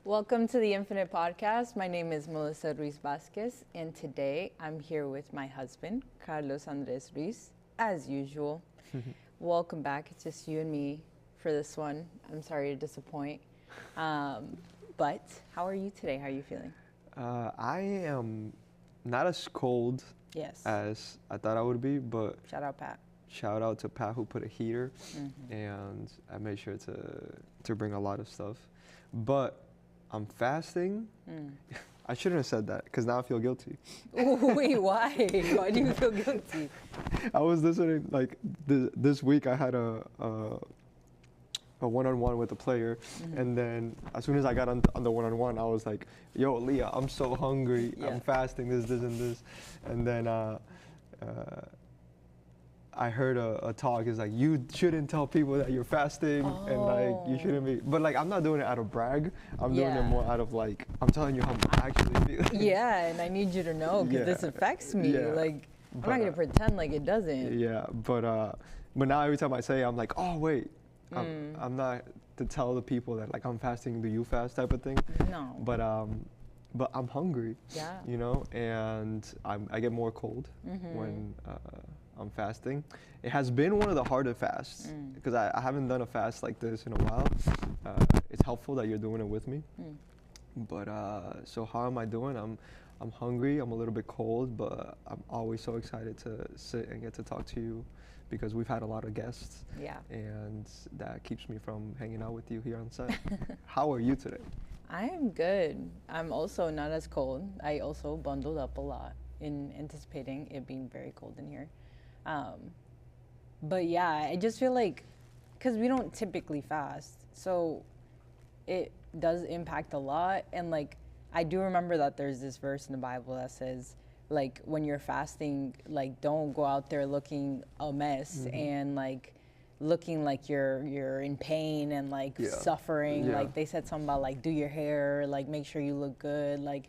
Welcome to the Infinite Podcast. My name is Melissa Ruiz Vasquez, and today I'm here with my husband, Carlos Andres Ruiz, as usual. Welcome back. It's just you and me for this one. I'm sorry to disappoint. But how are you today? How are you feeling? I am not as cold Yes. as I thought I would be, but Shout out, Pat. shout out to Pat who put a heater, Mm-hmm. and I made sure to bring a lot of stuff. But I'm fasting. I shouldn't have said that because now I feel guilty. Ooh, wait, why? Why do you feel guilty? I was listening like this week. I had a one-on-one with a player, and then as soon as I got on the one-on-one, I was like, "Yo, Leah, I'm so hungry. Yeah. I'm fasting. This, and this." And then I heard a talk. It's like you shouldn't tell people that you're fasting, and like you shouldn't be. But like I'm not doing it out of brag. I'm doing it Yeah. more out of like I'm telling you how I'm actually feeling. Yeah, and I need you to know because this Yeah. affects me. Yeah. Like, I'm But, not going to pretend like it doesn't. Yeah, but now every time I say it, I'm like, oh wait, I'm not to tell the people that like I'm fasting. Do you fast type of thing? No. But I'm hungry. Yeah. You know, and I get more cold when I'm fasting. It has been one of the harder fasts because I haven't done a fast like this in a while. It's helpful that you're doing it with me. But so how am I doing? I'm hungry. I'm a little bit cold, but I'm always so excited to sit and get to talk to you because we've had a lot of guests. Yeah. And that keeps me from hanging out with you here on set. How are you today? I am good. I'm also not as cold. I also bundled up a lot in anticipating it being very cold in here. But yeah, I just feel like, because we don't typically fast, so it does impact a lot. And like, I do remember that there's this verse in the Bible that says, like, when you're fasting, like, don't go out there looking a mess and like looking like you're in pain and like suffering. Yeah. Like they said something about like do your hair, like make sure you look good, like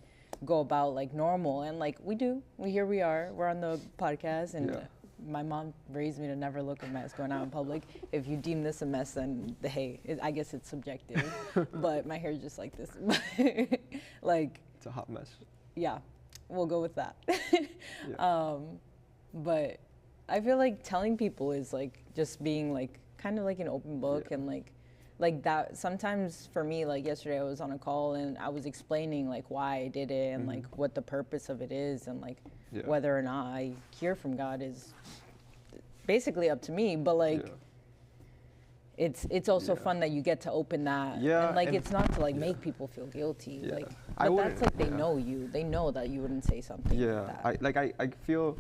go about like normal. And like here we are, we're on the podcast, and my mom raised me to never look a mess going out in public. If you deem this a mess, then hey, I guess it's subjective. But my hair's just like this. Like, It's a hot mess. yeah, we'll go with that. Yeah. But I feel like telling people is like just being like kind of like an open book. And like that sometimes for me, like yesterday I was on a call and I was explaining like why I did it and like what the purpose of it is, and like whether or not I hear from God is basically up to me. But like it's also fun that you get to open that. Yeah, And like and it's not to like make people feel guilty. Yeah. Like I but that's like wouldn't- they know you. They know that you wouldn't say something like that. I feel,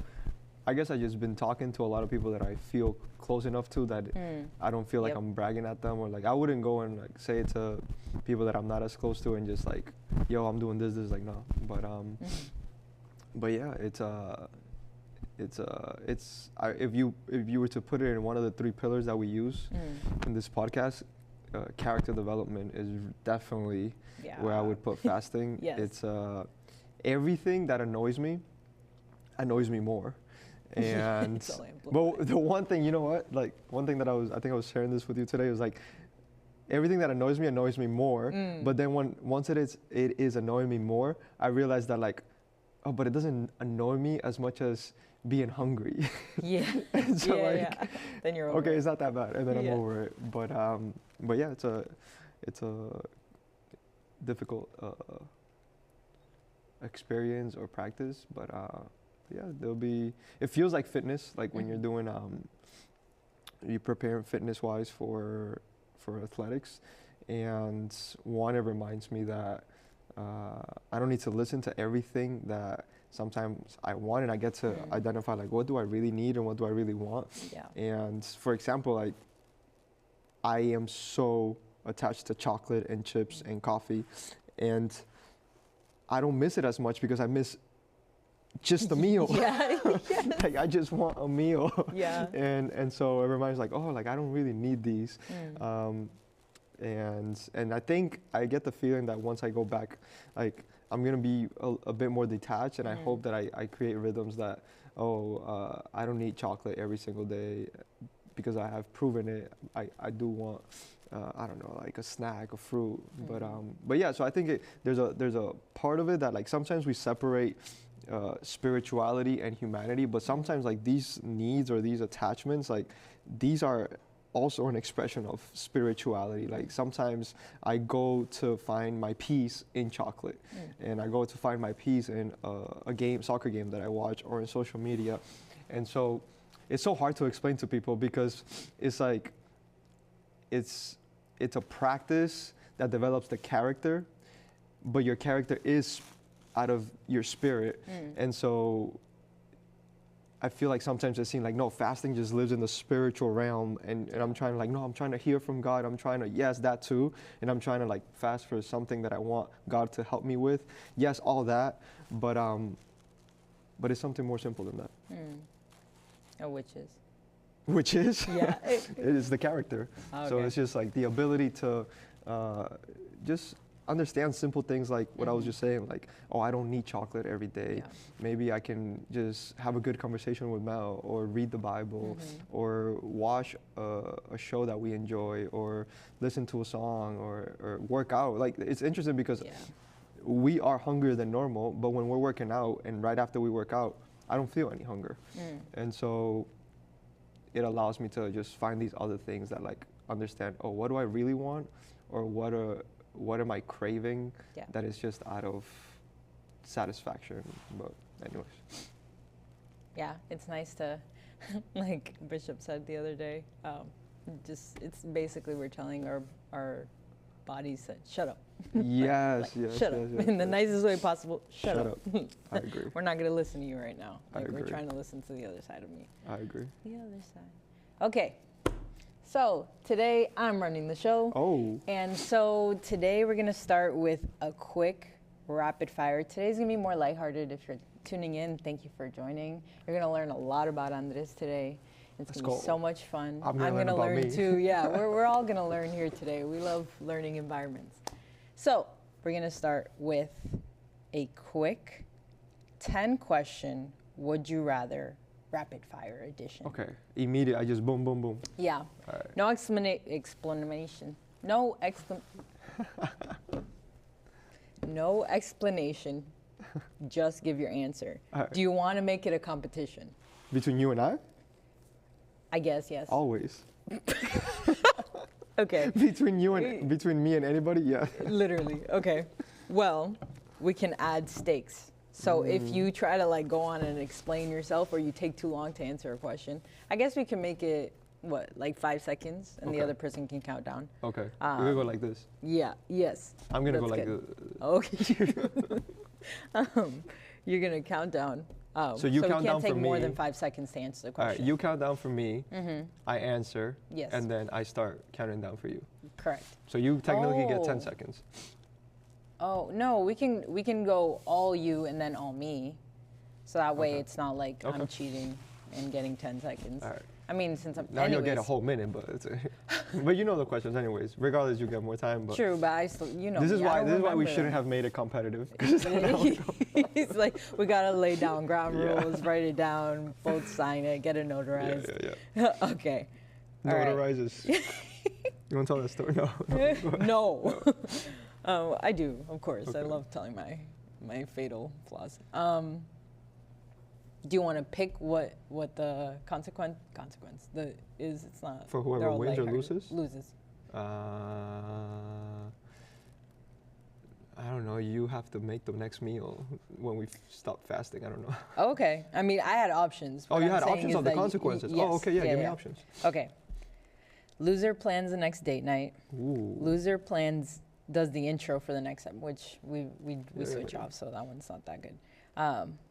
I guess I just been talking to a lot of people that I feel close enough to that I don't feel like Yep. I'm bragging at them, or like I wouldn't go and like say it to people that I'm not as close to and just like, yo, I'm doing this, like no. But yeah, if you were to put it in one of the three pillars that we use in this podcast, character development is definitely where I would put fasting. Yes. It's everything that annoys me more. And It's all but the one thing, you know what, like one thing that I think I was sharing this with you today, was like everything that annoys me more. But then once it is annoying me more, I realized that like, oh, but it doesn't annoy me as much as being hungry. Yeah. And so yeah. Then you're over okay, it. it's not that bad, and then I'm Yeah. over it. But yeah, it's a difficult experience or practice. But yeah, it feels like fitness, like when you're doing you prepare fitness wise for athletics, and it reminds me that I don't need to listen to everything that sometimes I want, and I get to identify like what do I really need and what do I really want. Yeah. And for example, like I am so attached to chocolate and chips and coffee, and I don't miss it as much because I miss just a meal. Yeah. Like I just want a meal. Yeah. And so it reminds like, oh, like I don't really need these. And I think I get the feeling that once I go back, like I'm gonna be a bit more detached, and I hope that I create rhythms that, I don't need chocolate every single day, because I have proven it. I do want I don't know, like a snack, a fruit. But yeah, so I think there's a part of it that like sometimes we separate spirituality and humanity, but sometimes like these needs or these attachments, like these are also an expression of spirituality. Like sometimes I go to find my peace in chocolate, and I go to find my peace in a soccer game that I watch, or in social media. And so it's so hard to explain to people, because it's like it's a practice that develops the character, but your character is out of your spirit. And so I feel like sometimes it seems like, no, fasting just lives in the spiritual realm, and I'm trying to like, no, I'm trying to hear from God. I'm trying to, yes, that too. And I'm trying to like fast for something that I want God to help me with. Yes, all that, but it's something more simple than that. Which is? Which is? Yeah. It is the character. Okay. So it's just like the ability to just understand simple things, like what I was just saying, like, oh, I don't need chocolate every day. Yeah. Maybe I can just have a good conversation with Mel, or read the Bible, or watch a show that we enjoy, or listen to a song, or work out. Like, it's interesting because we are hungrier than normal, but when we're working out and right after we work out, I don't feel any hunger. And so it allows me to just find these other things that like understand, oh, what do I really want? Or what am I craving that is just out of satisfaction? But anyways. Yeah, it's nice to, like Bishop said the other day, it's basically we're telling our bodies that shut up. Yes, like, yes, shut yes, up. yes, In the yes. nicest way possible, shut up. I agree. We're not going to listen to you right now. Like, I we're agree. trying to listen to the other side of me. I agree. The other side. Okay. So today I'm running the show. Oh. And so today we're going to start with a quick rapid fire. Today's going to be more lighthearted. If you're tuning in, thank you for joining. You're going to learn a lot about Andres today. It's going to be so much fun. I'm going to learn too. Yeah, we're all going to learn here today. We love learning environments. So we're going to start with a quick 10-question would you rather rapid fire edition. Okay. Immediate. I just boom, boom, boom. Yeah. All right. No explanation. No explanation. Just give your answer. Right. Do you want to make it a competition? Between you and I? I guess, yes. Always. Okay. Between me and anybody? Yeah. Literally. Okay. Well, we can add stakes. So if you try to like go on and explain yourself, or you take too long to answer a question, I guess we can make it, like 5 seconds, and the other person can count down. Okay. We're going to go like this. Yeah. Yes. I'm going to go like this. Okay. You're going to count down. So you count down for me. So we can't take more than 5 seconds to answer the question. All right. You count down for me. I answer. Yes. And then I start counting down for you. Correct. So you technically get 10 seconds. Oh, no, we can go all you and then all me. So that way it's not like I'm cheating and getting 10 seconds. All right. I mean, since I'm... Now you'll get a whole minute, but but you know the questions anyways. Regardless, you get more time. But true, but I still, This is why we shouldn't have made it competitive. He's like, we got to lay down ground rules, write it down, both sign it, get it notarized. Yeah. Okay. Notarizes. You want to tell that story? No. I do, of course. Okay. I love telling my fatal flaws. Do you want to pick what the consequence is? It's not for whoever wins or loses. Loses. I don't know. You have to make the next meal when we stop fasting. I don't know. Okay. I mean, I had options. Oh, you had options on the consequences. Yes, okay. Yeah, give me options. Okay. Loser plans the next date night. Ooh. Loser does the intro for the next episode, which we switch off, so that one's not that good.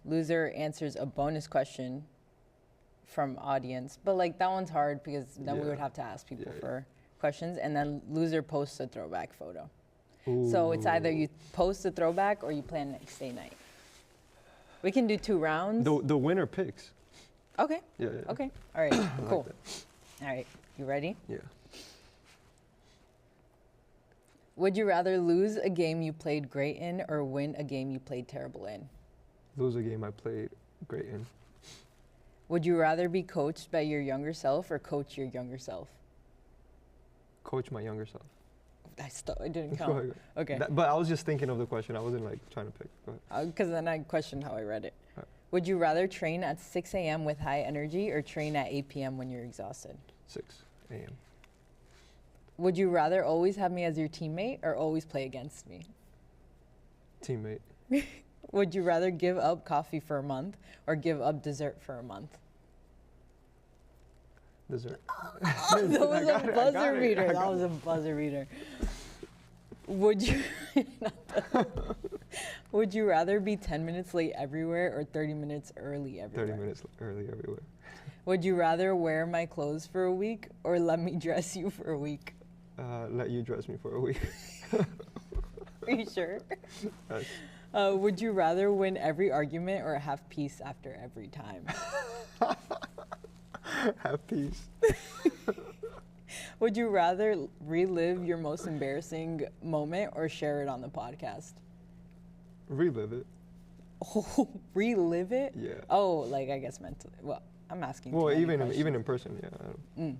Loser answers a bonus question from audience, but like that one's hard because then we would have to ask people for questions, and then loser posts a throwback photo. Ooh. So it's either you post a throwback or you plan next day night. We can do 2 rounds. The winner picks. Okay. Yeah. Okay. All right. Cool. All right. You ready? Yeah. Would you rather lose a game you played great in or win a game you played terrible in? Lose a game I played great in. Would you rather be coached by your younger self or coach your younger self? Coach my younger self. It didn't Go count. ahead. Okay. But I was just thinking of the question. I wasn't like trying to pick. Go ahead. Because then I questioned how I read it. Alright. Would you rather train at 6 a.m. with high energy or train at 8 p.m. when you're exhausted? 6 a.m. Would you rather always have me as your teammate or always play against me? Teammate. Would you rather give up coffee for a month or give up dessert for a month? Dessert. That was a buzzer beater. That was a buzzer beater. Would you would you rather be 10 minutes late everywhere or 30 minutes early everywhere? 30 minutes early everywhere. Would you rather wear my clothes for a week or let me dress you for a week? Let you dress me for a week. Are you sure? Yes. Would you rather win every argument or have peace after every time? Have peace. Would you rather relive your most embarrassing moment or share it on the podcast? Relive it. Oh, relive it? Yeah. Oh, like I guess mentally. Well, I'm asking. Well, too many even questions. in person, yeah.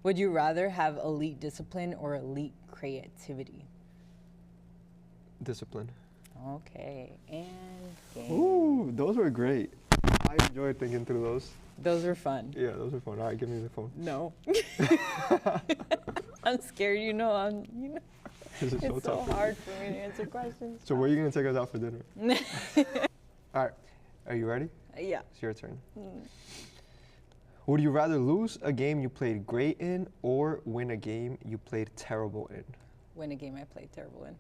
Would you rather have elite discipline or elite creativity? Discipline. Okay, and game. Ooh, those were great. I enjoyed thinking through those. Those were fun. Yeah, those were fun. All right, give me the phone. No. I'm scared. You know, This is so it's tough. so hard for me to answer questions. So where are you gonna take us out for dinner? All right, are you ready? Yeah. It's your turn. Would you rather lose a game you played great in or win a game you played terrible in? Win a game I played terrible in.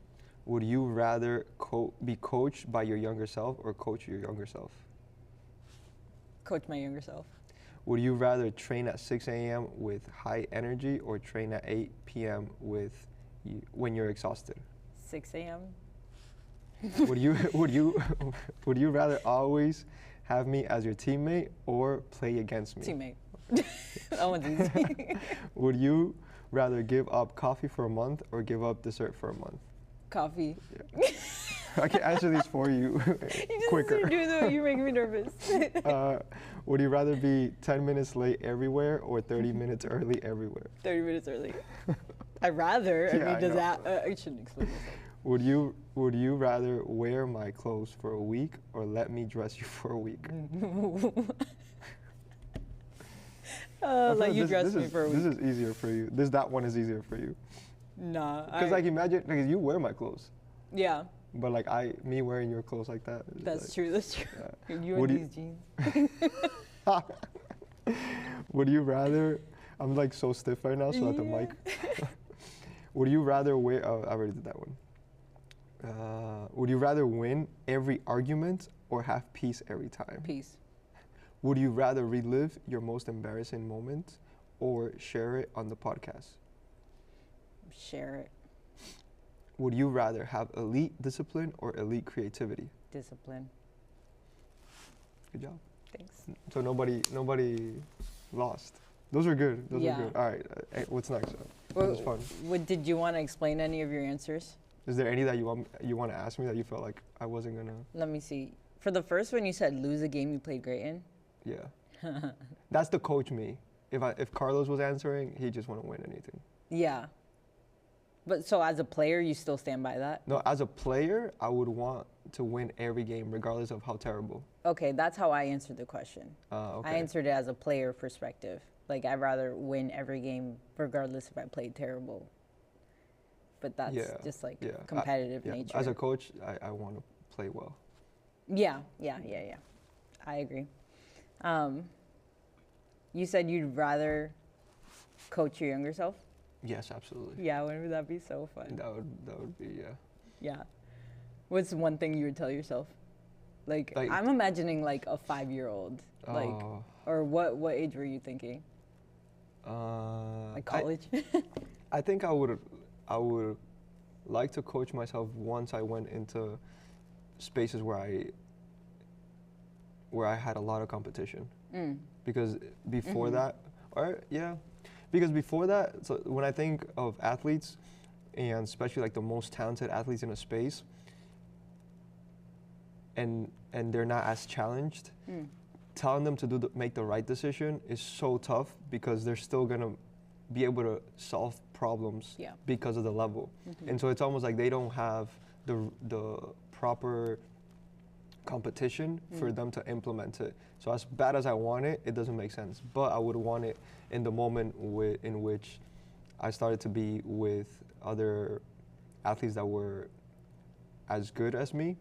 Would you rather be coached by your younger self or coach your younger self? Coach my younger self. Would you rather train at 6 a.m. with high energy or train at 8 p.m. when you're exhausted? 6 a.m. would you rather always have me as your teammate or play against me? Teammate. That one's easy. Would you rather give up coffee for a month or give up dessert for a month? Coffee. Yeah. I can answer these for you quicker. You do though. You're making me nervous. Would you rather be 10 minutes late everywhere or 30 minutes early everywhere? 30 minutes early. I'd rather. Yeah, I mean, does know. that? I shouldn't explain myself. Would you rather wear my clothes for a week or let me dress you for a week? Let you dress me for a week. This is easier for you. That one is easier for you. Nah. Because like imagine, like you wear my clothes. Yeah. But like me wearing your clothes like that. That's like, true. That's true. Yeah. You Would and you- these jeans. Would you rather? I'm like so stiff right now, so at the mic. Would you rather wear? Oh, I already did that one. Would you rather win every argument or have peace every time? Peace. Would you rather relive your most embarrassing moment or share it on the podcast? Share it. Would you rather have elite discipline or elite creativity? Discipline. Good job. Thanks. So nobody lost. Those are good. Those Yeah. are good. All right. What's next? That was fun. Did you want to explain any of your answers? Is there any that you want to ask me that you felt like I wasn't gonna? Let me see. For the first one, you said lose a game you played great in. Yeah. That's the coach me. If Carlos was answering, he just want to win anything. Yeah. But so as a player, you still stand by that? No, as a player, I would want to win every game, regardless of how terrible. Okay, that's how I answered the question. Okay. I answered it as a player perspective. Like, I'd rather win every game, regardless if I played terrible. But that's just like competitive nature. As a coach, I want to play well. Yeah. I agree. You said you'd rather coach your younger self? Yes, absolutely. Yeah, wouldn't that be so fun? That would be Yeah. What's one thing you would tell yourself? Like I'm imagining like a 5-year-old. Like, or what age were you thinking? Like college? I think I would like to coach myself once I went into spaces where I had a lot of competition. Because before that, because before that, so when I think of athletes, and especially like the most talented athletes in a space, and they're not as challenged, telling them to make the right decision is so tough because they're still gonna be able to solve problems Yeah. because of the level. And so it's almost like they don't have the proper competition for them to implement it. So as bad as I want it, it doesn't make sense. But I would want it in the moment in which I started to be with other athletes that were as good as me,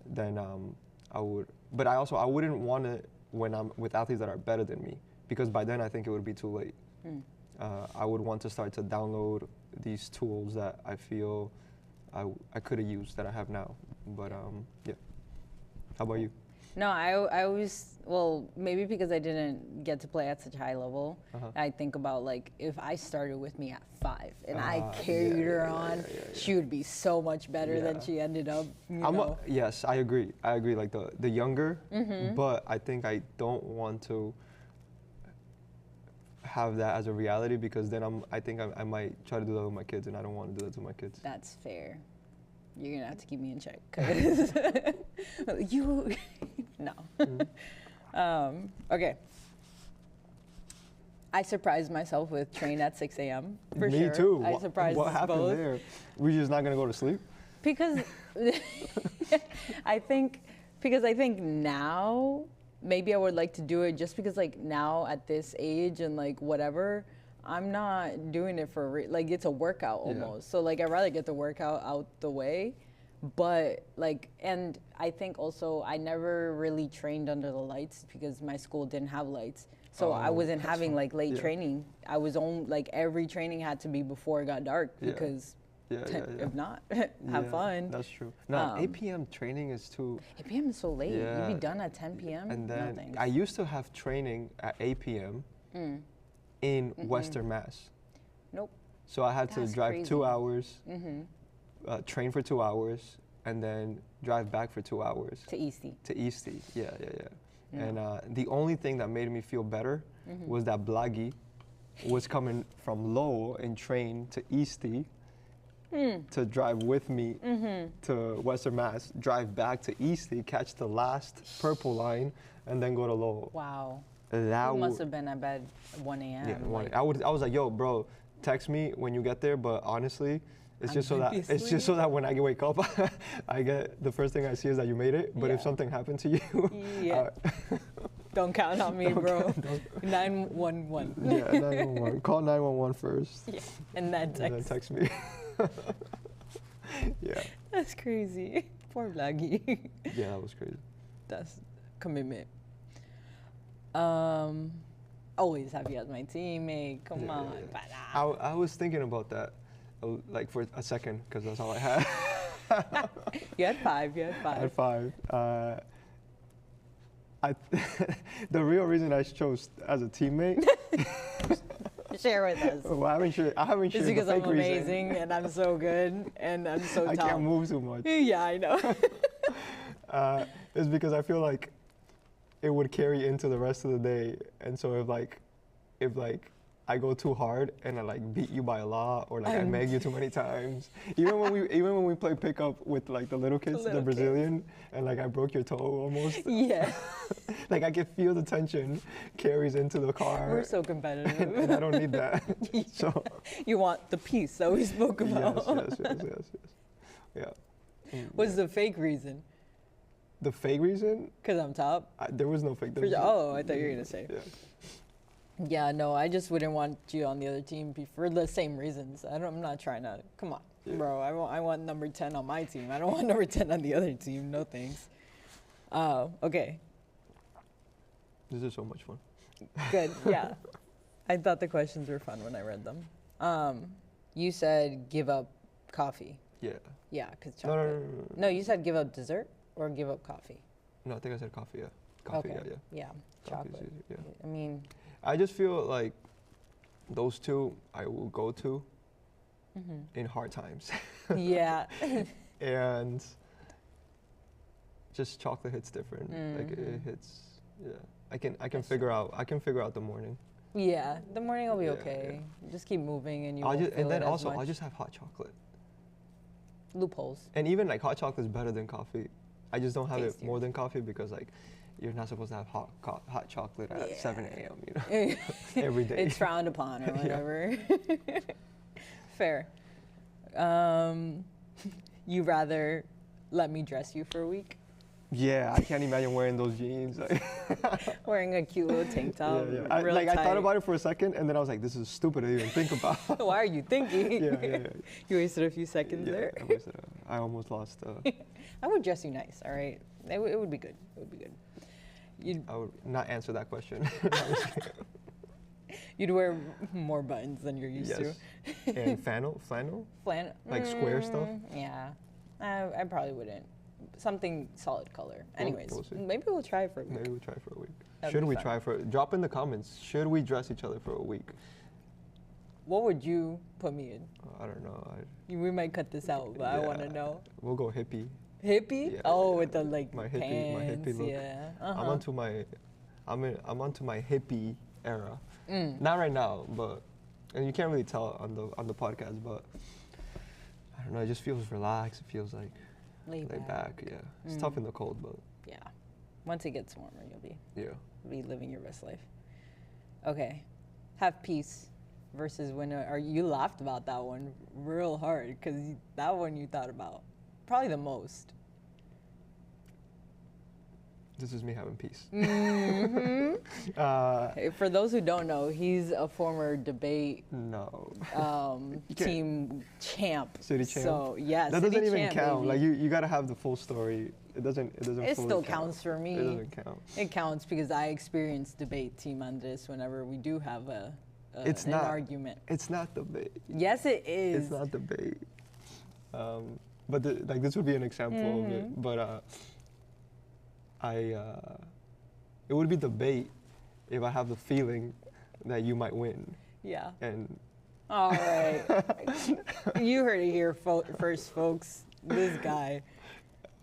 then I would. But I wouldn't want it when I'm with athletes that are better than me, because by then I think it would be too late. I would want to start to download these tools that I feel I could have used that I have now. But yeah. How about you? No, I always, well, maybe because I didn't get to play at such a high level, I think about like if I started with me at 5 and I carried her on, she would be so much better than she ended up. Yes, I agree. I agree. Like the younger, but I think I don't want to have that as a reality, because then I think I might try to do that with my kids, and I don't want to do that to my kids. That's fair. You're gonna have to keep me in check, cause you, no. Okay. I surprised myself with train at 6 a.m. for sure. Me too. I surprised what us happened both. there? We're just not gonna go to sleep? Because I think now maybe I would like to do it just because like now at this age and like whatever, I'm not doing it for like it's a workout almost. So like I'd rather get the workout out the way. But like, and I think also I never really trained under the lights because my school didn't have lights. So I wasn't having like late training. I was on like every training had to be before it got dark because if not, have fun. That's true. No, 8 p.m. training is too. 8 p.m. is so late. You'd be done at 10 p.m. And then no, I used to have training at 8 p.m. in Western Mass. Nope. So I had to drive crazy. 2 hours, train for 2 hours, and then drive back for 2 hours. To Eastie. To Eastie, yeah. And the only thing that made me feel better was that Blaggy was coming from Lowell and train to Eastie to drive with me to Western Mass, drive back to Eastie, catch the last purple line, and then go to Lowell. Wow. That You must have been at bed 1 a.m. Yeah, like, I was like, yo, bro, text me when you get there, but honestly, it's just so that when I wake up, I get the first thing I see is that you made it. But if something happened to you, don't count on me, bro. 911. Yeah, 911. Call 911 first. Yeah, and then text. And then text me. Yeah. That's crazy. Poor Blaggy. Yeah, that was crazy. That's commitment. Always happy as my teammate. Come on. Yeah. I was thinking about that, like for a second, because that's all I had. You had 5. I had 5. The real reason I chose as a teammate. Share with us. Well, I haven't shared. It's because I'm amazing and I'm so good and I'm so I top. can't move too much. Yeah, I know. It's because I feel like it would carry into the rest of the day, and so if I go too hard and I like beat you by a lot, or like I meg you too many times, even when we play pickup with like the little kids, the Brazilian, and like I broke your toe almost. Yeah. Like I can feel the tension carries into the car. We're so competitive. And I don't need that. Yeah. So you want the peace that we spoke about. Yes. Yeah. What's the fake reason? The fake reason? Because I'm top? There was no fake. Oh, I thought you were going to say. Yeah. Yeah, no, I just wouldn't want you on the other team for the same reasons. I'm not trying to, come on, bro. I want number 10 on my team. I don't want number 10 on the other team. No thanks. Okay. This is so much fun. Good, yeah. I thought the questions were fun when I read them. You said give up coffee. Yeah. Yeah, because chocolate. No, you said give up dessert or give up coffee? No, I think I said coffee, yeah. Coffee, okay. Yeah, chocolate. Yeah. I mean, I just feel like those two I will go to in hard times. Yeah. And just chocolate hits different. Like it hits. Yeah. I can figure out the morning. Yeah, the morning will be okay. Yeah. Just keep moving and you won't feel it as much. And then also I'll just have hot chocolate. Loopholes. And even like hot chocolate is better than coffee. I just don't have Tastier. it more than coffee because like you're not supposed to have hot chocolate at 7 a.m. You know, every day. It's frowned upon or whatever. Fair. You rather let me dress you for a week? Yeah, I can't imagine wearing those jeans. Like, Wearing a cute little tank top. yeah. I thought tight. about it for a second, and then I was like, this is stupid to even think about. Why are you thinking? Yeah. You wasted a few seconds there. I almost lost. I would dress you nice, all right? It would be good. It would be good. I would not answer that question. You'd wear more buttons than you're used to. And flannel? Like square stuff? Yeah. I probably wouldn't. Something solid color. Anyways, we'll see. maybe we'll try it for a week. Maybe we'll try for a week. That'd Should be we fun. try for? Drop in the comments. Should we dress each other for a week? What would you put me in? I don't know. We might cut this out, but I want to know. We'll go hippie. Hippie? Yeah, with the like my hippie, pants. my hippie look. Yeah. I'm onto my hippie era. Mm. Not right now, but and you can't really tell on the podcast, but I don't know. It just feels relaxed. It feels like Laid back. Yeah, it's tough in the cold, but yeah. Once it gets warmer, you'll be living your best life. Okay, have peace versus when or you laughed about that one real hard because that one you thought about probably the most. this is me having peace. Mm-hmm. For those who don't know, he's a former debate team champ. City champ. So yeah, that city doesn't even champ, count. baby. Like you gotta have the full story. It doesn't. It fully still count. counts for me. It doesn't count. It counts because I experienced debate team on this whenever we do have an argument. It's not debate. Yes, it is. It's not debate. But like this would be an example of it. But it would be debate if I have the feeling that you might win. Yeah. And all right. You heard it here first, folks. This guy.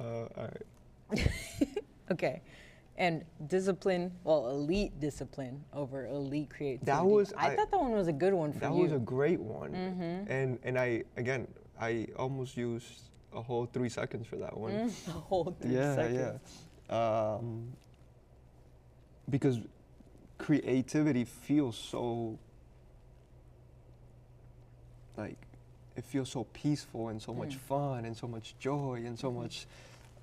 all right. Okay. And discipline, elite discipline over elite creativity. I thought that one was a good one for you. That was a great one. And I almost used a whole 3 seconds for that one. A whole 3 seconds. Yeah. Because creativity feels so, like, it feels so peaceful and so much fun and so much joy and so much,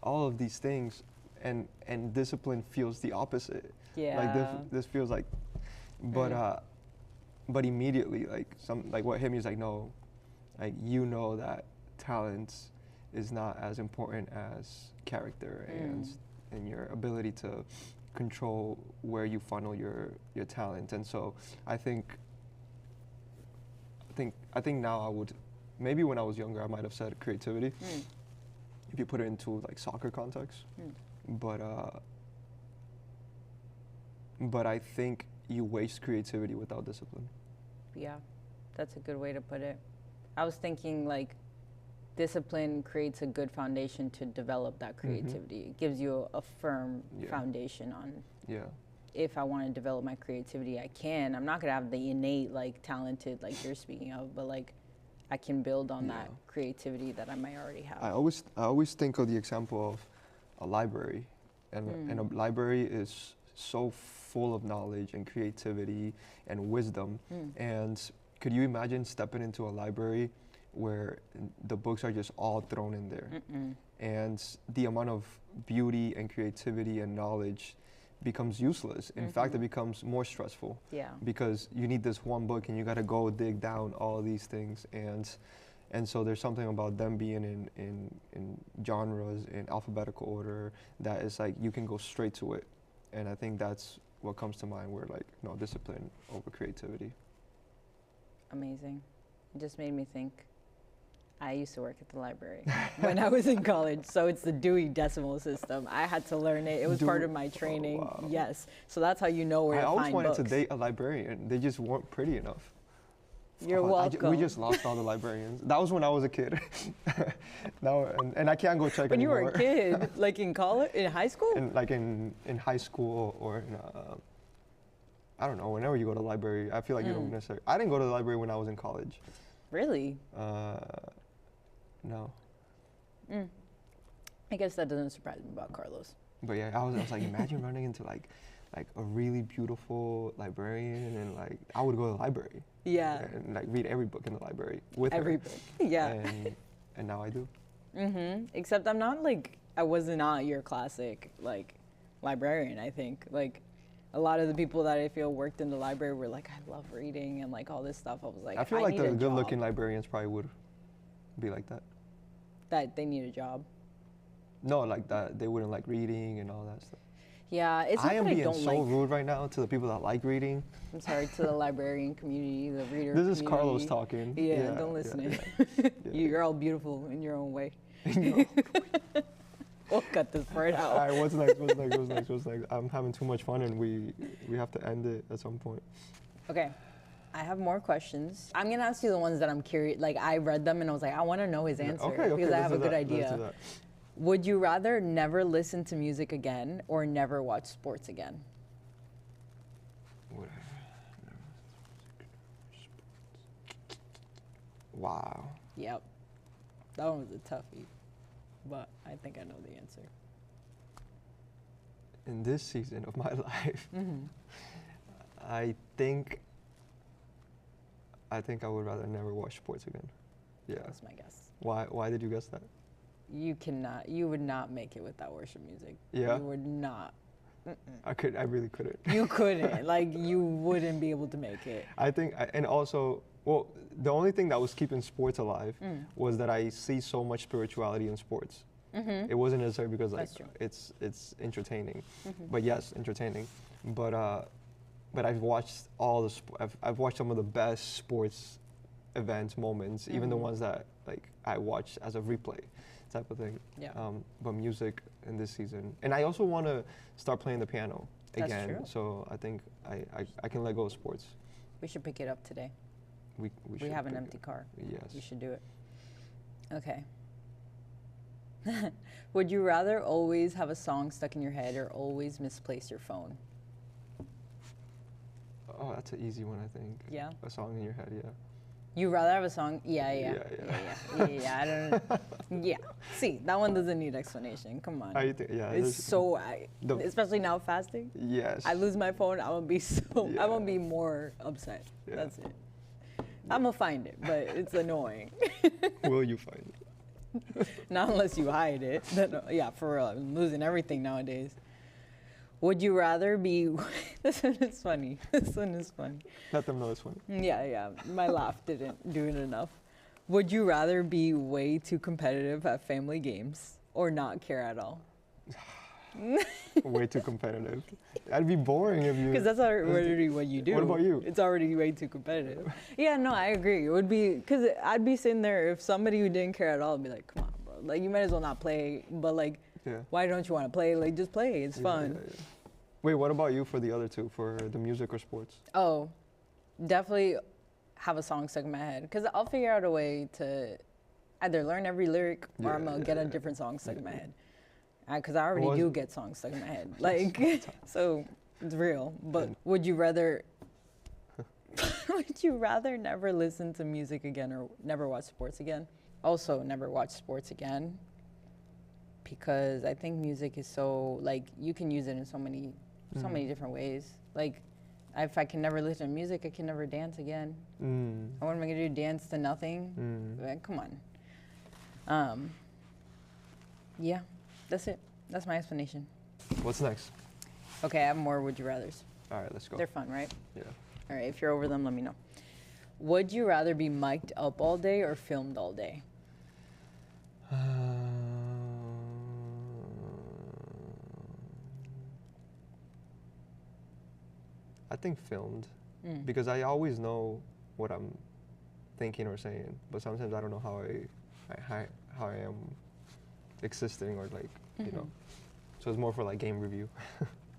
all of these things. And discipline feels the opposite. Yeah. Like this feels like, but immediately like what hit me is like, no, like you know that talent is not as important as character and your ability to control where you funnel your talent. And so I think now I would, maybe when I was younger I might have said creativity if you put it into like soccer context. But I think you waste creativity without discipline. Yeah, that's a good way to put it. I was thinking like discipline creates a good foundation to develop that creativity. It gives you a firm foundation on if I want to develop my creativity, I can. I'm not going to have the innate, like talented, like you're speaking of, but like I can build on that creativity that I might already have. I always think of the example of a library, and a library is so full of knowledge and creativity and wisdom. And could you imagine stepping into a library where the books are just all thrown in there, and the amount of beauty and creativity and knowledge becomes useless. In fact, it becomes more stressful. Yeah. Because you need this one book and you got to go dig down all these things, and so there's something about them being in genres in alphabetical order that is like you can go straight to it. And I think that's what comes to mind, where like, no, discipline over creativity. Amazing. It just made me think. I used to work at the library when I was in college, so it's the Dewey Decimal System. I had to learn it. It was part of my training. Oh, wow. Yes. So that's how you know where to find books. I always wanted to date a librarian. They just weren't pretty enough. You're welcome. We just lost all the librarians. That was when I was a kid. Now, and I can't go check when anymore. You were a kid, like in college, in high school? In high school or in, I don't know, whenever you go to the library, I feel like you don't necessarily. I didn't go to the library when I was in college. Really? No. I guess that doesn't surprise me about Carlos. But yeah, I was like, imagine running into like like a really beautiful librarian, and like I would go to the library Yeah. and like read every book in the library with Every her. book. Yeah. And now I do. Except I'm not like, I was not your classic like librarian, I think. Like a lot of the people that I feel worked in the library were like, I love reading and like all this stuff. I was like, I feel I like need the a good-looking job. librarians probably would be like that. That they need a job. No, like that they wouldn't like reading and all that stuff. Yeah, it's not I am that I being don't so like. rude right now to the people that like reading. I'm sorry to the librarian community, the reader This is community. Carlos talking. Yeah, don't listen to yeah. You're all beautiful in your own way. No. We'll cut this part out. All right, what's next? What's next? I'm having too much fun, and we have to end it at some point. Okay, I have more questions. I'm gonna ask you the ones that I'm curious. Like I read them and I was like, I want to know his answer because I have a good idea. Let's do that. Would you rather never listen to music again or never watch sports again? Wow. Yep, that one was a toughie, but I think I know the answer. In this season of my life, I think I would rather never watch sports again. Yeah. That's my guess. Why did you guess that? You would not make it without worship music. Yeah? You would not. I really couldn't. You couldn't. Like, you wouldn't be able to make it. I think, and also, well, the only thing that was keeping sports alive was that I see so much spirituality in sports. It wasn't necessarily because like it's entertaining, but yes, entertaining. But I've watched I've watched some of the best sports events, moments, even the ones that like I watched as a replay type of thing. Yeah. But music in this season, and I also want to start playing the piano again. That's true. So I think I can let go of sports. We should pick it up today. We We have an empty car. Yes. We should do it. Okay. Would you rather always have a song stuck in your head or always misplace your phone? Oh, that's an easy one, I think. Yeah. A song in your head, yeah. You rather have a song? Yeah. I don't. Yeah. See, that one doesn't need explanation. Come on. Yeah. It's so, especially now fasting. Yes. I lose my phone, I'm gonna be Yeah. I'm gonna be more upset. Yeah. That's it. I'm gonna find it, but it's annoying. Will you find it? Not unless you hide it. Then, yeah, for real. I'm losing everything nowadays. Would you rather be? This one is funny. This one is funny. Let them know this one. Yeah. My laugh didn't do it enough. Would you rather be way too competitive at family games or not care at all? Way too competitive. That'd be boring if you. Because that's already what you do. What about you? It's already way too competitive. Yeah, no, I agree. It would be, because I'd be sitting there, if somebody who didn't care at all, I'd be like, come on, bro. Like, you might as well not play. But, like, why don't you want to play? Like, just play. It's fun. Yeah. Wait, what about you for the other two, for the music or sports? Oh, definitely have a song stuck in my head. Because I'll figure out a way to either learn every lyric or I'm going to get a different song stuck in my head. Because I already do get songs stuck in my head. Like, so it's real. But would you rather never listen to music again or never watch sports again? Also, never watch sports again. Because I think music is so, like, you can use it in so many different ways. Like, if I can never listen to music, I can never dance again. And what am I going to do? Dance to nothing? Like, come on. Yeah. That's it. That's my explanation. What's next? Okay, I have more would you rathers. All right, let's go. They're fun, right? Yeah. All right, if you're over them, let me know. Would you rather be mic'd up all day or filmed all day? I think filmed, because I always know what I'm thinking or saying, but sometimes I don't know how I am existing or like, you know. So it's more for like game review.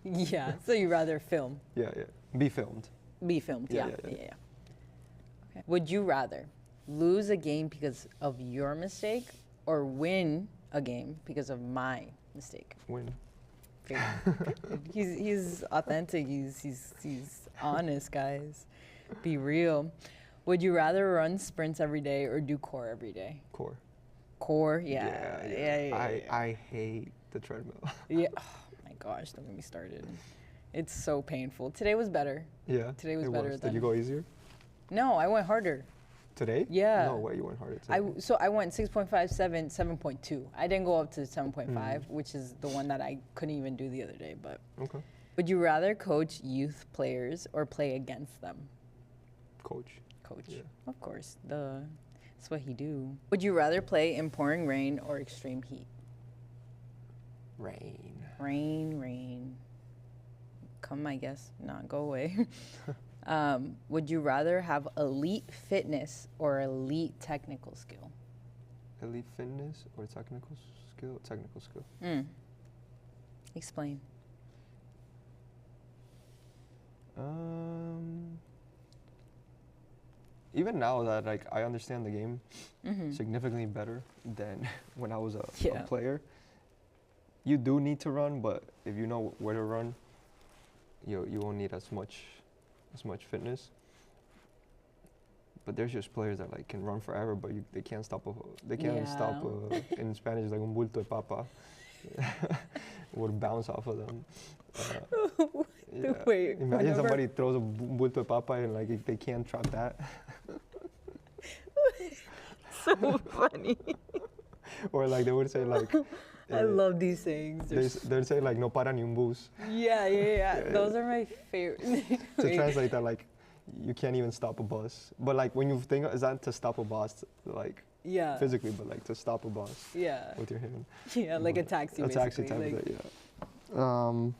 Yeah, so you rather film. Yeah. Be filmed. Be filmed, yeah. Yeah. Okay. Would you rather lose a game because of your mistake or win a game because of my mistake? Win. He's authentic. He's honest, guys. Be real. Would you rather run sprints every day or do core every day? Core. Core, yeah. I hate the treadmill. Yeah. Oh my gosh, don't get me started. It's so painful. Today was better. Yeah. Today was it better was. than. Did you go easier No, I went harder. today? Yeah. No way, you went harder today. I went 6.5, 7, 7.2. I didn't go up to 7.5, which is the one that I couldn't even do the other day. But Okay. would you rather coach youth players or play against them? Coach. Coach. Yeah. Of course. That's what he do. Would you rather play in pouring rain or extreme heat? Rain. Rain. Come, I guess. Not go away. Would you rather have elite fitness or elite technical skill? Elite fitness or technical skill? Technical skill. Explain. Even now that like I understand the game significantly better than when I was a player, you do need to run, but if you know where to run, you won't need as much fitness. But there's just players that like can run forever, but they can't stop in Spanish like un bulto de papa would bounce off of them. Wait, imagine somebody throws a bulto de papa and like they can't trap that. So funny. Or like they would say like I love these sayings. They'd say like no para ni un bus. Yeah. Those are my favorite. To translate that, like you can't even stop a bus. But like when you think, is that to stop a bus like physically, but like to stop a bus with your hand. Yeah, like a taxi. A taxi type of thing, yeah.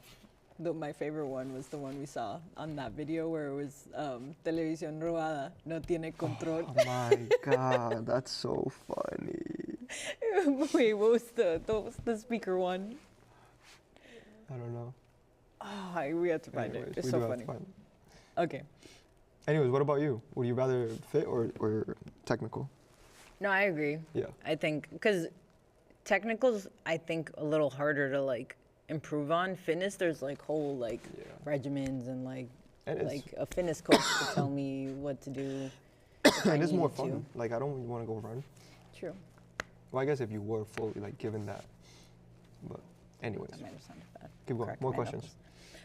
My favorite one was the one we saw on that video where it was televisión robada, no tiene control. Oh my god, that's so funny. Wait, what was the speaker one? I don't know. Oh, we have to find it. It's so funny. Okay. Anyways, what about you? Would you rather fit or technical? No, I agree. Yeah. I think, because technical's, I think, a little harder to, like, improve on. Fitness, there's, like, whole, like, regimens and, like a fitness coach to tell me what to do. And it's more fun. Like, I don't want to go run. True. Well, I guess if you were fully, like, given that. But anyways. That might have sounded bad. Keep going. More questions.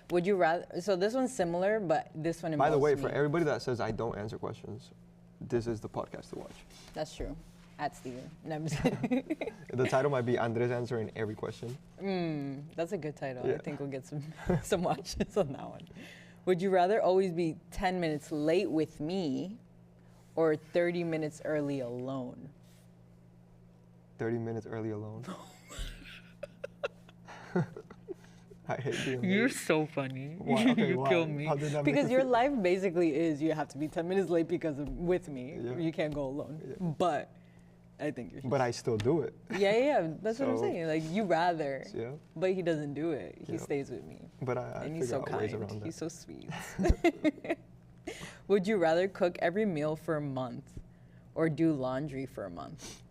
Would you rather, so this one's similar, but this one involves By the way, me. for everybody that says I don't answer questions, this is the podcast to watch. That's true. At Steven. No, I'm just kidding. The title might be Andres answering every question. That's a good title. Yeah. I think we'll get some watches on that one. Would you rather always be 10 minutes late with me or 30 minutes early alone? 30 minutes early alone. I hate being late. You're so funny. Why? Okay, you why? kill me. How did that Because make your you feel? life basically is you have to be 10 minutes late because with me. Yeah. You can't go alone. Yeah. But I think you're. But I still do it. Yeah. That's what I'm So- saying. Like you rather. Yeah. But he doesn't do it. He Yeah. stays with me. But I And he's figure so out ways kind. around that. He's so sweet. Would you rather cook every meal for a month or do laundry for a month?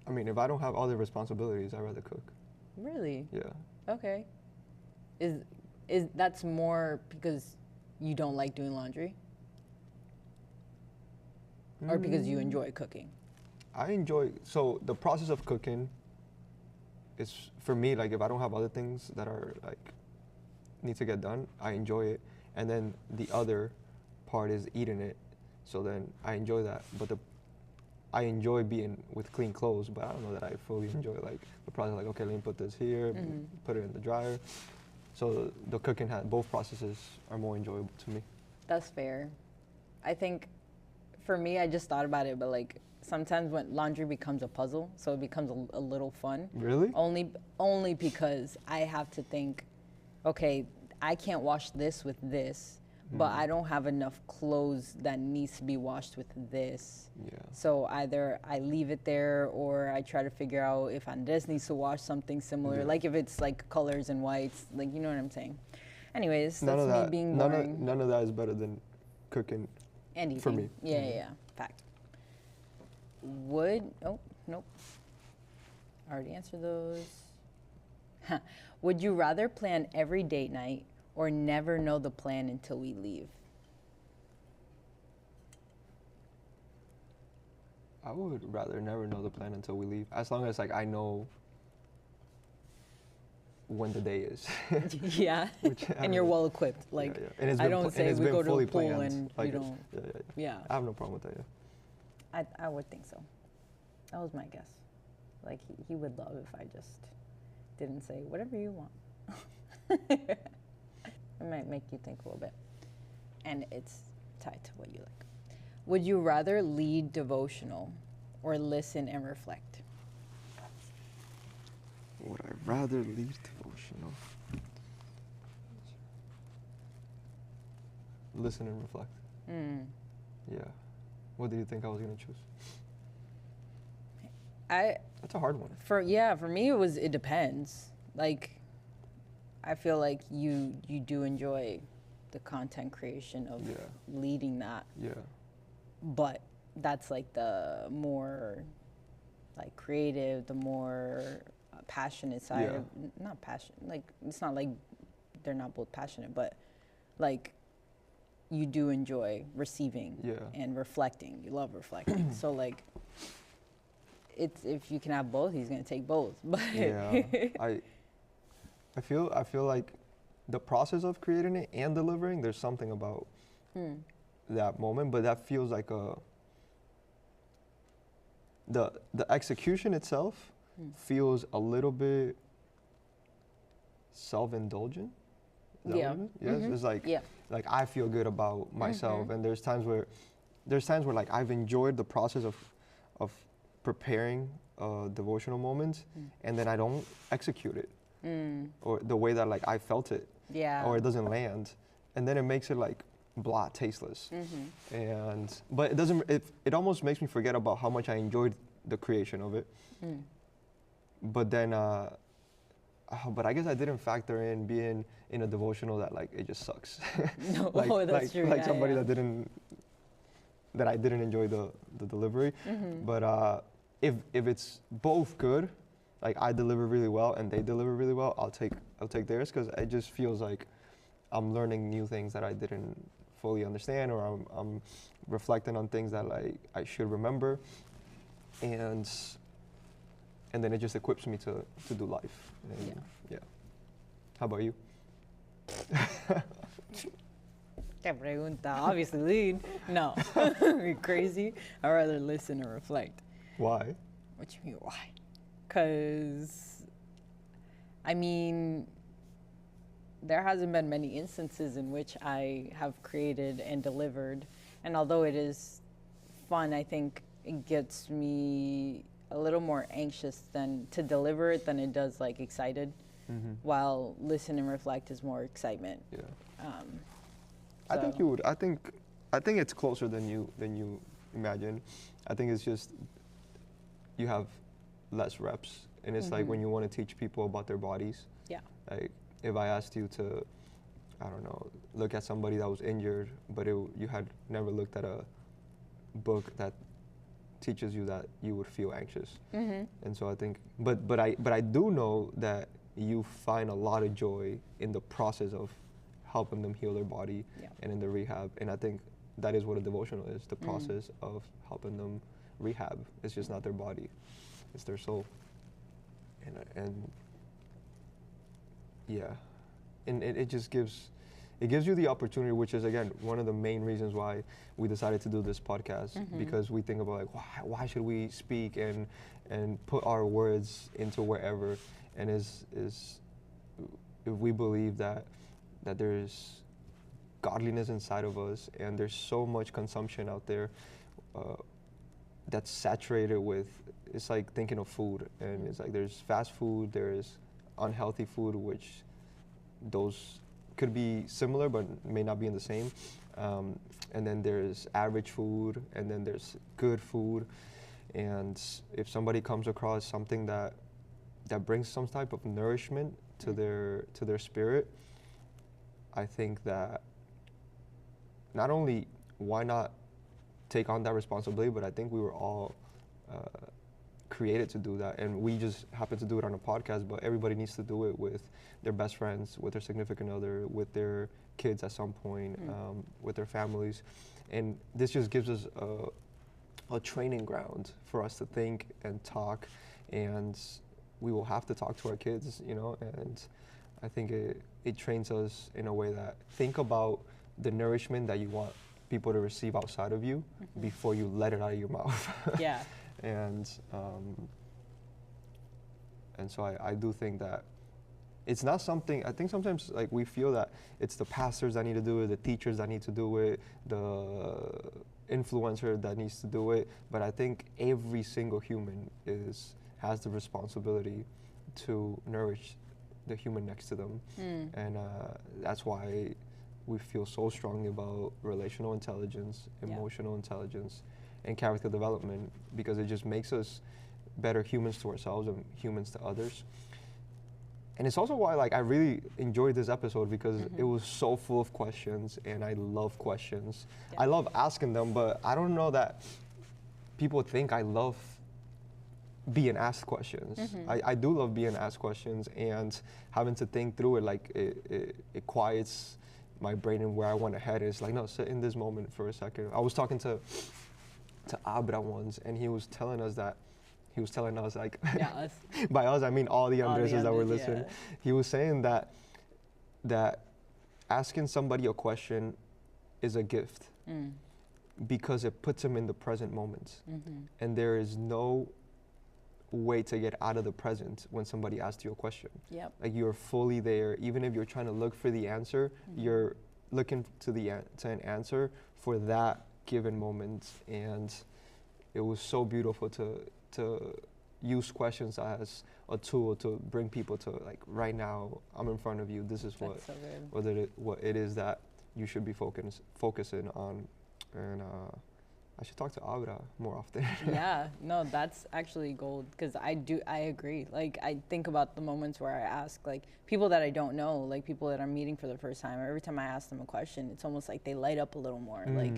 I mean, if I don't have other responsibilities, I'd rather cook. Really? Yeah. Okay. Is that's more because you don't like doing laundry? Or because you enjoy cooking? I enjoy, so the process of cooking is, for me, like if I don't have other things that are like, need to get done, I enjoy it. And then the other part is eating it. So then I enjoy that. But I enjoy being with clean clothes, but I don't know that I fully enjoy like the process, like, okay, let me put this here, put it in the dryer. So the cooking, both processes are more enjoyable to me. That's fair. I think for me, I just thought about it, but like sometimes when laundry becomes a puzzle, so it becomes a little fun. Really? Only because I have to think, okay, I can't wash this with this, but I don't have enough clothes that needs to be washed with this. Yeah. So either I leave it there or I try to figure out if Andres needs to wash something similar, like if it's like colors and whites, like you know what I'm saying. Anyways, that's me being boring. None of that is better than cooking And eating. for me. Yeah. Fact. Nope. I already answered those. Would you rather plan every date night or never know the plan until we leave? I would rather never know the plan until we leave. As long as like I know when the day is. Yeah. Which, And you're well equipped. Like, yeah. And it's I been don't say it's we been go to fully a pool planned. and Like you don't. Yeah. I have no problem with that. Yeah. I would think so. That was my guess. Like, he would love if I just didn't say whatever you want. It might make you think a little bit. And it's tied to what you like. Would you rather lead devotional or listen and reflect? Would I rather lead devotional? Listen and reflect. Yeah. What do you think I was gonna choose? That's a hard one. For me it depends. Like, I feel like you do enjoy the content creation of leading that. Yeah. But that's like the more like creative, the more passionate side of, not passionate, like it's not like they're not both passionate, but like you do enjoy receiving and reflecting. You love reflecting. So like it's, if you can have both, he's gonna take both. But yeah, I feel like the process of creating it and delivering, there's something about that moment, but that feels like the execution itself feels a little bit self-indulgent. Yeah. Yes, it's like like I feel good about myself, and there's times where like I've enjoyed the process of preparing a devotional moment, and then I don't execute it or the way that like I felt it, or it doesn't land, and then it makes it like blah, tasteless. And but it doesn't, it almost makes me forget about how much I enjoyed the creation of it. But then but I guess I didn't factor in being in a devotional that like it just sucks. No, like, that's true. Like somebody that I didn't enjoy the delivery. But if it's both good, like I deliver really well and they deliver really well, I'll take theirs, because it just feels like I'm learning new things that I didn't fully understand, or I'm reflecting on things that like I should remember, and then it just equips me to do life. And yeah. How about you? Que pregunta. Obviously lead. No. You're crazy. I'd rather listen or reflect. Why? What you mean why? Because, I mean, there hasn't been many instances in which I have created and delivered. And although it is fun, I think it gets me a little more anxious than to deliver it than it does like excited. While listen and reflect is more excitement. Yeah. So. I think you would. I think it's closer than you imagine. I think it's just you have less reps, and it's like when you want to teach people about their bodies. Yeah. Like if I asked you to, I don't know, look at somebody that was injured, but you had never looked at a book that teaches you that, you would feel anxious. And so I think, but I do know that you find a lot of joy in the process of helping them heal their body and in the rehab. And I think that is what a devotional is, the process of helping them rehab. It's just not their body, it's their soul. And yeah, and it just gives you the opportunity, which is again one of the main reasons why we decided to do this podcast, because we think about like why should we speak and put our words into wherever, and is if we believe that there's godliness inside of us, and there's so much consumption out there that's saturated with, it's like thinking of food, and it's like there's fast food, there's unhealthy food, which those could be similar but may not be in the same, and then there's average food, and then there's good food. And if somebody comes across something that brings some type of nourishment to their spirit, I think that not only why not take on that responsibility, but I think we were all created to do that, and we just happen to do it on a podcast, but everybody needs to do it with their best friends, with their significant other, with their kids at some point, with their families. And this just gives us a training ground for us to think and talk and we will have to talk to our kids, you know, and I think it trains us in a way that think about the nourishment that you want people to receive outside of you before you let it out of your mouth. Yeah. And so I do think that it's not something, I think sometimes like we feel that it's the pastors that need to do it, the teachers that need to do it, the influencer that needs to do it, but I think every single human has the responsibility to nourish the human next to them. And that's why we feel so strongly about relational intelligence, emotional intelligence, and character development, because it just makes us better humans to ourselves and humans to others. And it's also why like I really enjoyed this episode, because it was so full of questions, and I love questions. I love asking them, but I don't know that people think I love being asked questions. I do love being asked questions, and having to think through it, like it quiets my brain and where I want to head. It's like, no, sit in this moment for a second. I was talking to Abra once, and he was telling us like, by us I mean all the Andreses that were listening. He was saying that asking somebody a question is a gift, because it puts them in the present moment, and there is no way to get out of the present when somebody asks you a question. Like you're fully there. Even if you're trying to look for the answer, you're looking to an answer for that given moment. And it was so beautiful to use questions as a tool to bring people to, like, right now I'm in front of you, this is what it is that you should be focusing on. And I should talk to Abra more often. Yeah, no, that's actually gold, because I agree. Like, I think about the moments where I ask, like, people that I don't know, like people that I'm meeting for the first time, every time I ask them a question, it's almost like they light up a little more. Like,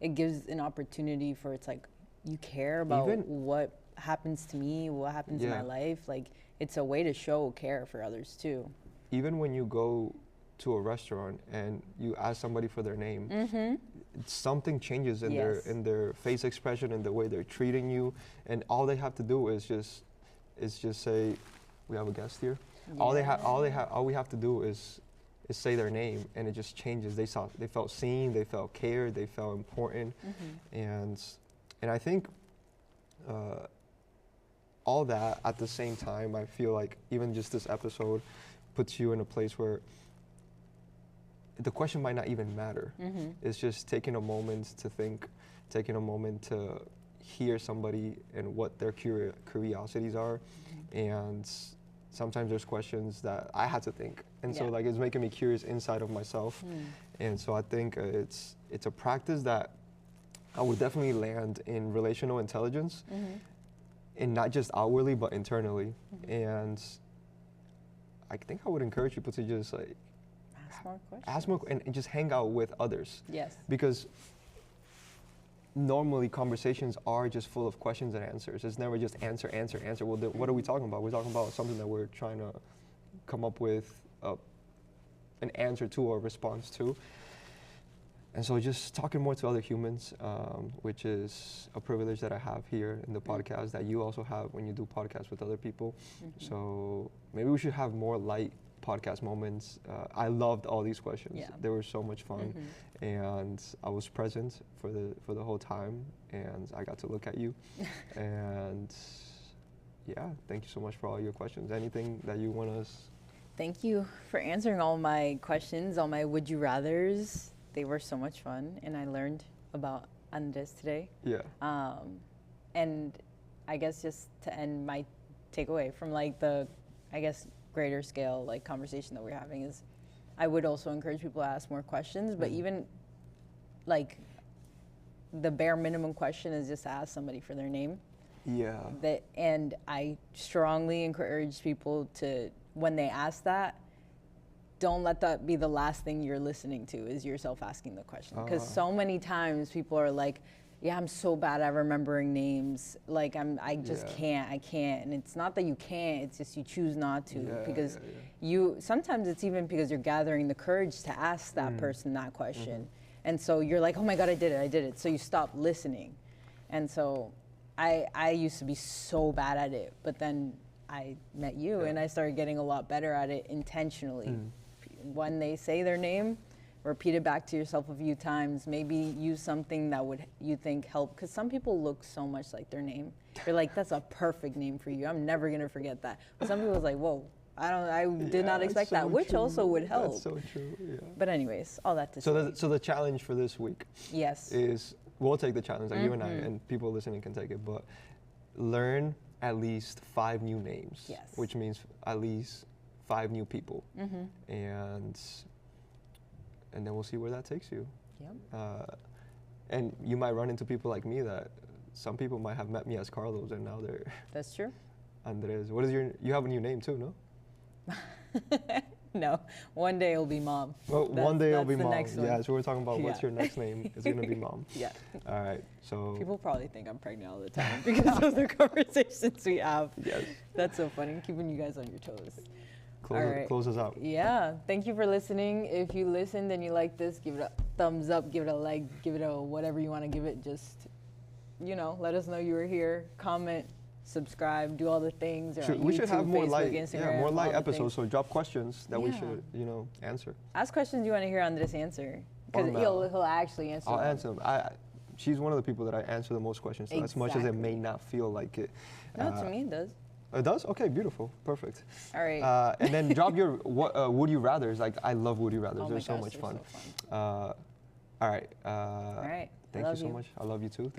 it gives an opportunity for, it's like, you care about what happens to me, what happens in my life. Like, it's a way to show care for others too. Even when you go to a restaurant and you ask somebody for their name, something changes in their face expression and the way they're treating you, and all they have to do is just say, we have a guest here. All we have to do is say their name, and it just changes. They felt seen, they felt cared, they felt important. And I think all that at the same time, I feel like even just this episode puts you in a place where the question might not even matter. It's just taking a moment to think, taking a moment to hear somebody and what their curiosities are. And sometimes there's questions that I had to think. And so like it's making me curious inside of myself. And so I think it's a practice that I would definitely land in relational intelligence, and not just outwardly, but internally. And I think I would encourage people to just like, ask more and just hang out with others. Because normally conversations are just full of questions and answers. It's never just answer. Well, what are we talking about? We're talking about something that we're trying to come up with an answer to or response to. And so just talking more to other humans, which is a privilege that I have here in the podcast that you also have when you do podcasts with other people. So maybe we should have more light podcast moments. I loved all these questions. They were so much fun, and I was present for the whole time, and I got to look at you. And yeah, thank you so much for all your questions. Anything that you want us? Thank you for answering all my questions, all my would you rathers. They were so much fun, and I learned about Andres today. And I guess just to end my takeaway from like the, I guess, greater scale like conversation that we're having is, I would also encourage people to ask more questions, but even like the bare minimum question is just to ask somebody for their name. And I strongly encourage people to, when they ask that, don't let that be the last thing you're listening to, is yourself asking the question. Because so many times people are like, yeah, I'm so bad at remembering names. Like I just can't. And it's not that you can't, it's just you choose not to. Because you, sometimes it's even because you're gathering the courage to ask that person that question. And so you're like, oh my God, I did it. So you stop listening. And so I used to be so bad at it. But then I met you, and I started getting a lot better at it intentionally. When they say their name, repeat it back to yourself a few times. Maybe use something that would you think help, because some people look so much like their name. You're like, that's a perfect name for you. I'm never gonna forget that. But some people's like, whoa, I did not expect that, which also would help. That's so true. Yeah. But anyways, all that to say. So the challenge for this week, is we'll take the challenge, like you and I, and people listening can take it, but learn at least 5 new names. Yes. Which means at least 5 new people, and then we'll see where that takes you. Yep. And you might run into people like me that some people might have met me as Carlos, and now they're That's true. Andres. What is you have a new name too, no? No, one day it'll be Mom. Well, one day it'll be the Mom. next one. Yeah, so we're talking about what's your next name. It's gonna be Mom. Yeah. All right. So People probably think I'm pregnant all the time because of the conversations we have. yes. That's so funny, keeping you guys on your toes. Close us out. Yeah, thank you for listening. If you listened and you like this, give it a thumbs up, give it a like, give it a whatever you want to give it. Just, let us know you were here. Comment, subscribe, do all the things. We should have more Facebook, light, Instagram, more light all the episodes. things. So drop questions that we Yeah. should, answer. Ask questions you want to hear Andres answer, because he'll actually answer. I'll them. answer them. She's one of the people that I answer the most questions to, as much as it may not feel like it. No, to me it does. It does? Okay, beautiful. Perfect. All right. And then drop your would you rathers. Like, I love would you rathers. Oh They're my so gosh, much they're fun. so fun. All right. All right. Thank you so much. I love you too.